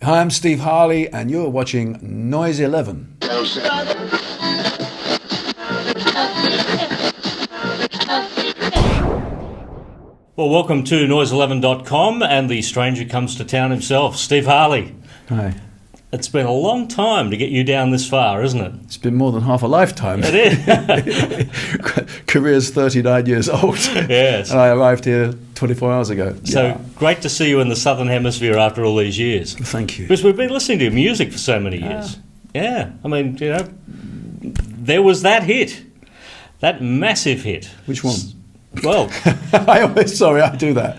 Hi, I'm Steve Harley, and you're watching Noise 11. Well, welcome to noise11.com and the stranger comes to town himself, Steve Harley. Hi. It's been a long time to get you down this far, isn't it? It's been more than half a lifetime. It is. Career's 39 years old. Yes. And I arrived here 24 hours ago. So great to see you in the Southern Hemisphere after all these years. Thank you. Because we've been listening to your music for so many years. Yeah. I mean, you know, there was that hit. That massive hit. Which one? Well, I do that.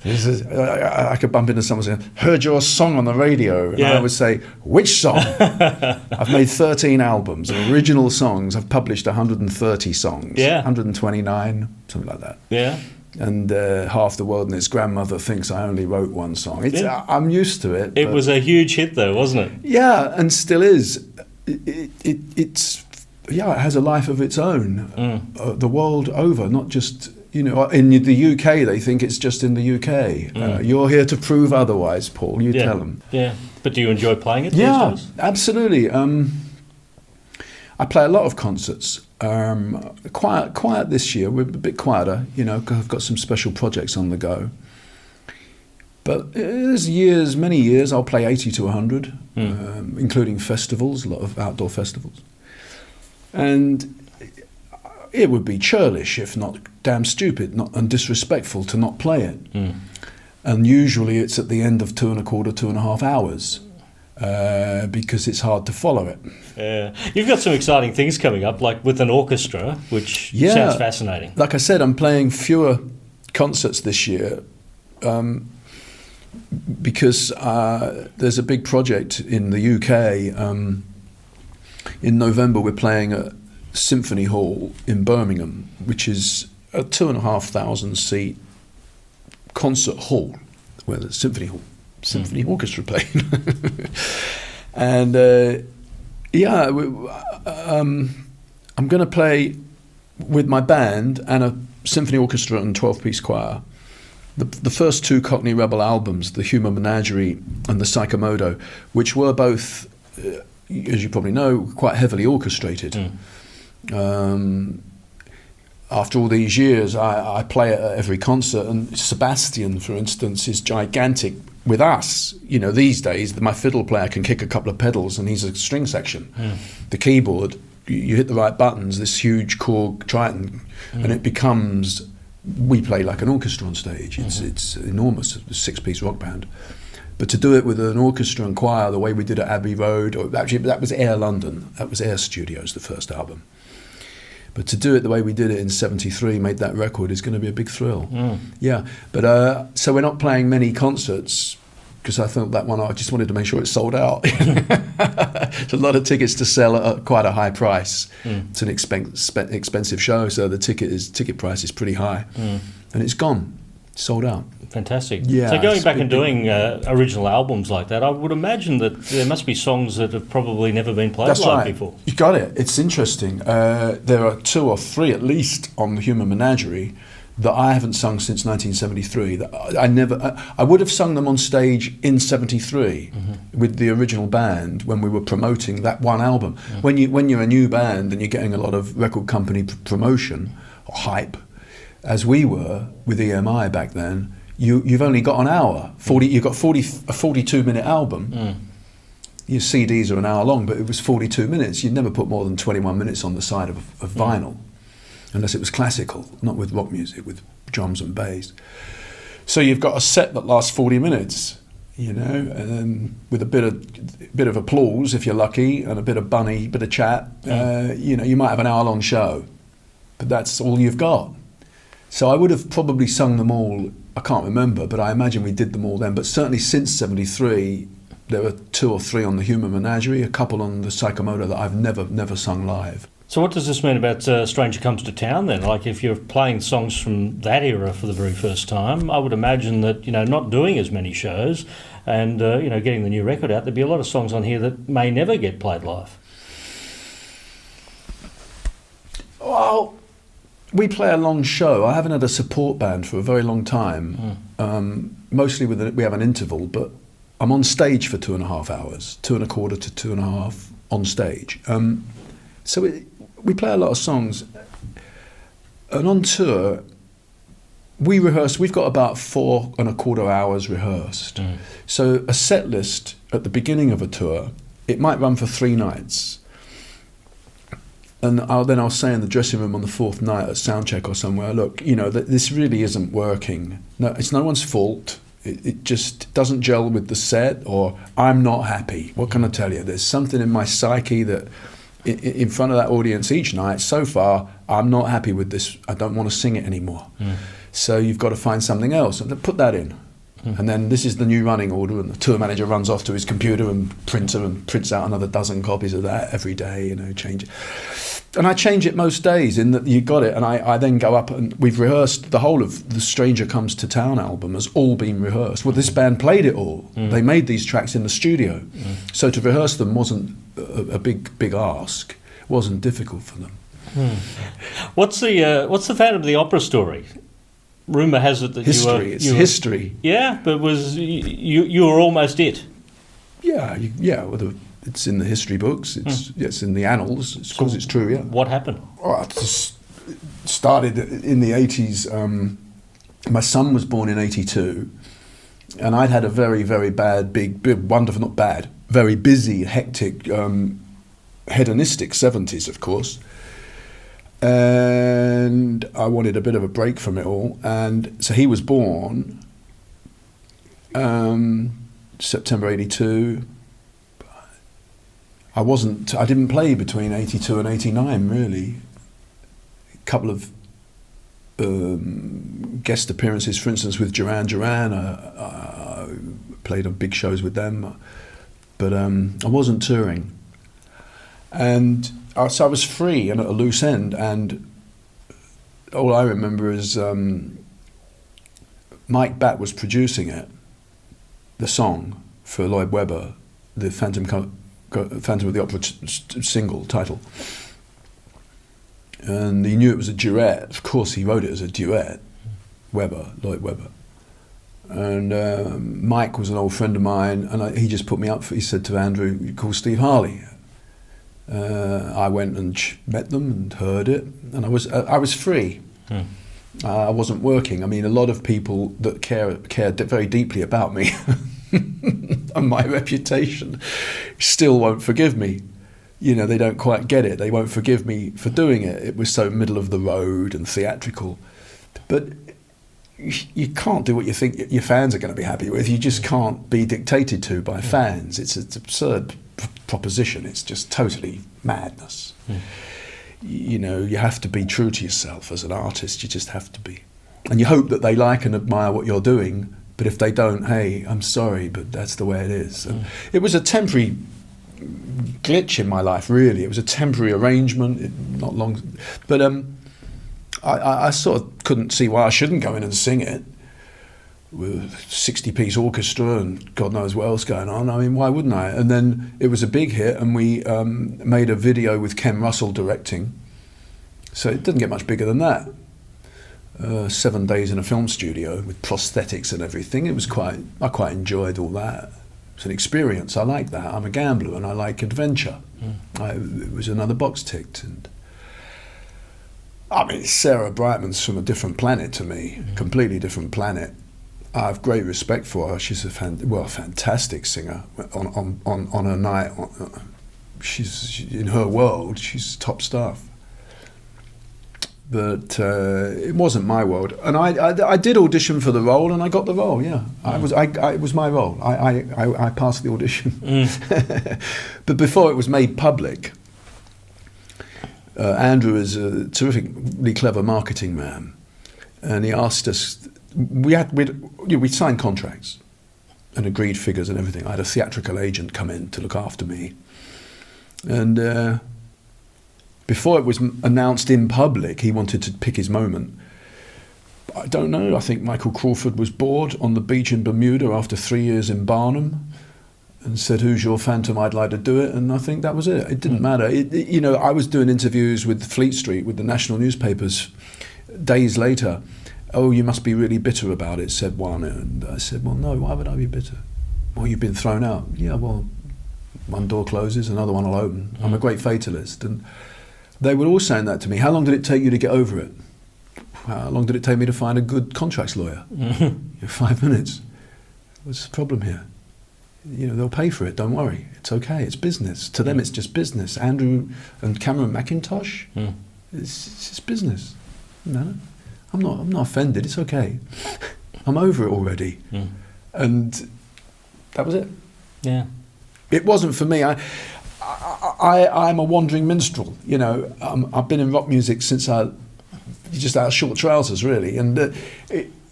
I could bump into someone saying, heard your song on the radio, and I would say, which song? I've made 13 albums, original songs. I've published 130 songs, 129, something like that. Yeah. And half the world and its grandmother thinks I only wrote one song. I'm used to it. It was a huge hit though, wasn't it? Yeah, and still is. It has a life of its own, the world over, not just, you know, in the UK they think it's just in the UK. You're here to prove otherwise, Paul, you tell them. Yeah, but do you enjoy playing it these days? Absolutely. I play a lot of concerts. Quiet this year, we're a bit quieter, you know, because I've got some special projects on the go. But there's many years, I'll play 80 to 100, including festivals, a lot of outdoor festivals. And it would be churlish, if not damn stupid, and disrespectful to not play it. And usually it's at the end of 2.25 hours, because it's hard to follow it. Yeah, you've got some exciting things coming up, like with an orchestra, which sounds fascinating. Like I said, I'm playing fewer concerts this year, because there's a big project in the UK. In November, we're playing at Symphony Hall in Birmingham, which is a 2,500 seat concert hall, where the Symphony Orchestra played. And I'm going to play with my band and a symphony orchestra and 12-piece choir. The first two Cockney Rebel albums, the Human Menagerie and the Psychomodo, which were both, as you probably know, quite heavily orchestrated. After all these years, I play at every concert, and Sebastian, for instance, is gigantic with us. You know, these days, my fiddle player can kick a couple of pedals and he's a string section. The keyboard, you hit the right buttons, this huge Korg Triton, and it becomes, we play like an orchestra on stage. It's enormous, a 6-piece rock band. But to do it with an orchestra and choir the way we did at Abbey Road, or actually that was Air London, that was Air Studios, the first album. But to do it the way we did it in 73, made that record, is going to be a big thrill. Yeah, but so we're not playing many concerts, because I thought that one, I just wanted to make sure it sold out. It's a lot of tickets to sell at quite a high price. It's an expensive show, so the ticket price is pretty high. And it's gone, sold out. Fantastic. Yeah, so going back and doing original albums like that, I would imagine that there must be songs that have probably never been played live before. You got it. It's interesting. There are 2 or 3 at least on the Human Menagerie that I haven't sung since 1973. That I would have sung them on stage in 73 with the original band when we were promoting that one album. When you're a new band and you're getting a lot of record company promotion or hype, as we were with EMI back then, you've only got an hour. You've got a 42-minute album. Your CDs are an hour long, but it was 42 minutes. You'd never put more than 21 minutes on the side of vinyl, unless it was classical, not with rock music, with drums and bass. So you've got a set that lasts 40 minutes, you know, and then with a bit of applause if you're lucky, and a bit of bunny, bit of chat. You know, you might have an hour-long show, but that's all you've got. So I would have probably sung them all. I can't remember, but I imagine we did them all then. But certainly since 73, there were 2 or 3 on the Human Menagerie, a couple on the Psychomodo that I've never sung live. So what does this mean about Stranger Comes to Town then? Like, if you're playing songs from that era for the very first time, I would imagine that, you know, not doing as many shows and, you know, getting the new record out, there'd be a lot of songs on here that may never get played live. Well, we play a long show. I haven't had a support band for a very long time. Mostly we have an interval, but I'm on stage for 2.5 hours, 2.25 to 2.5 on stage. We play a lot of songs, and on tour, we rehearse. We've got about 4.25 hours rehearsed. So a set list at the beginning of a tour, it might run for 3 nights. And I'll say in the dressing room on the 4th night at soundcheck or somewhere, look, you know, this really isn't working. No, it's no one's fault. It just doesn't gel with the set, or I'm not happy. What can I tell you? There's something in my psyche that in front of that audience each night, so far, I'm not happy with this. I don't want to sing it anymore. So you've got to find something else and put that in. And then this is the new running order, and the tour manager runs off to his computer and printer and prints out another 12 copies of that every day, you know, change it. And I change it most days in that you got it, and I then go up and we've rehearsed the whole of the Stranger Comes to Town album has all been rehearsed. Well, this band played it all. They made these tracks in the studio. So to rehearse them wasn't a big ask. It wasn't difficult for them. What's the Phantom of the Opera story? Rumour has it that it's history. Yeah, but you were almost it. Yeah. Well, it's in the history books. It's in the annals. It's because it's true. Yeah. What happened? Well, it just started in the 80s. My son was born in 82, and I'd had a very, very bad, big, wonderful, not bad, very busy, hectic, hedonistic 70s, of course. And I wanted a bit of a break from it all, and so he was born September 82. I didn't play between 82 and 89 really. A couple of guest appearances, for instance with Duran Duran. I played on big shows with them, but I wasn't touring, and so I was free and at a loose end, and all I remember is Mike Batt was producing it, the song for Lloyd Webber, the Phantom of the Opera single title, and he knew it was a duet. Of course he wrote it as a duet, Lloyd Webber. And Mike was an old friend of mine, and he just put me up he said to Andrew, you call Steve Harley. I went and met them and heard it, and I was free. I wasn't working. I mean, a lot of people that care very deeply about me and my reputation still won't forgive me. You know, they don't quite get it. They won't forgive me for doing it. It was so middle of the road and theatrical. But you can't do what you think your fans are going to be happy with. You just can't be dictated to by fans. It's an absurd proposition. It's just totally madness. You know, you have to be true to yourself as an artist. You just have to be. And you hope that they like and admire what you're doing, but if they don't, hey, I'm sorry, but that's the way it is. And it was a temporary glitch in my life, really. It was a temporary arrangement, not long. But I sort of couldn't see why I shouldn't go in and sing it with a 60-piece orchestra and God knows what else going on. I mean, why wouldn't I? And then it was a big hit, and we made a video with Ken Russell directing. So it didn't get much bigger than that. 7 days in a film studio with prosthetics and everything. I quite enjoyed all that. It's an experience. I like that. I'm a gambler and I like adventure. It was another box ticked. And I mean, Sarah Brightman's from a different planet to me, completely different planet. I have great respect for her. She's a fantastic singer. On her night, she's in her world. She's top stuff. But it wasn't my world, and I did audition for the role, and I got the role. Yeah, it was my role. I passed the audition. But before it was made public, Andrew is a terrifically clever marketing man, and he asked us. We signed contracts and agreed figures and everything. I had a theatrical agent come in to look after me, and before it was announced in public, he wanted to pick his moment. I don't know. I think Michael Crawford was bored on the beach in Bermuda after 3 years in Barnum, and said, "Who's your Phantom? I'd like to do it." And I think that was it. It didn't matter. I was doing interviews with Fleet Street, with the national newspapers, days later. "Oh, you must be really bitter about it," said one. And I said, "Well, no, why would I be bitter? well, you've been thrown out. Yeah, well, one door closes, another one will open. I'm a great fatalist. And they were all saying that to me. How long did it take you to get over it? How long did it take me to find a good contracts lawyer? 5 minutes. What's the problem here? They'll pay for it, don't worry. It's okay, it's business. To them, it's just business. Andrew and Cameron McIntosh, it's just business. No, I'm not offended, it's okay. I'm over it already. And that was it. Yeah. It wasn't for me. I'm a wandering minstrel, I've been in rock music since just out of short trousers, really. And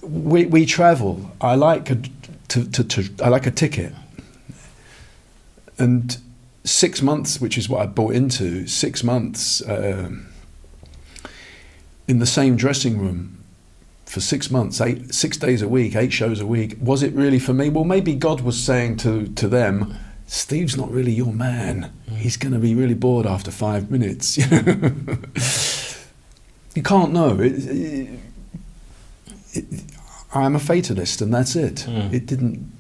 we travel. I like a ticket. And 6 months, which is what I bought into, 6 months in the same dressing room for 6 months, 6 days a week, 8 shows a week. Was it really for me? Well, maybe God was saying to them, Steve's not really your man. He's going to be really bored after 5 minutes. You can't know. I'm a fatalist, and that's it. It didn't.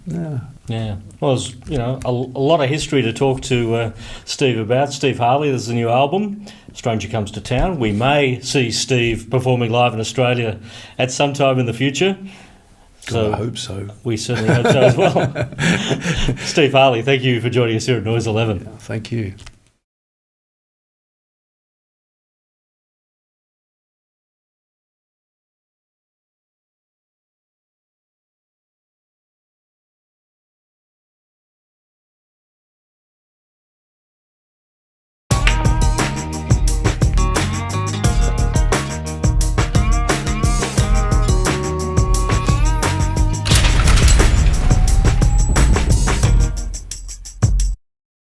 Yeah. Well, there's a lot of history to talk to Steve about. Steve Harley, there's a new album, Stranger Comes to Town. We may see Steve performing live in Australia at some time in the future. So I hope so. We certainly hope so as well. Steve Harley, thank you for joining us here at Noise 11. Yeah, thank you.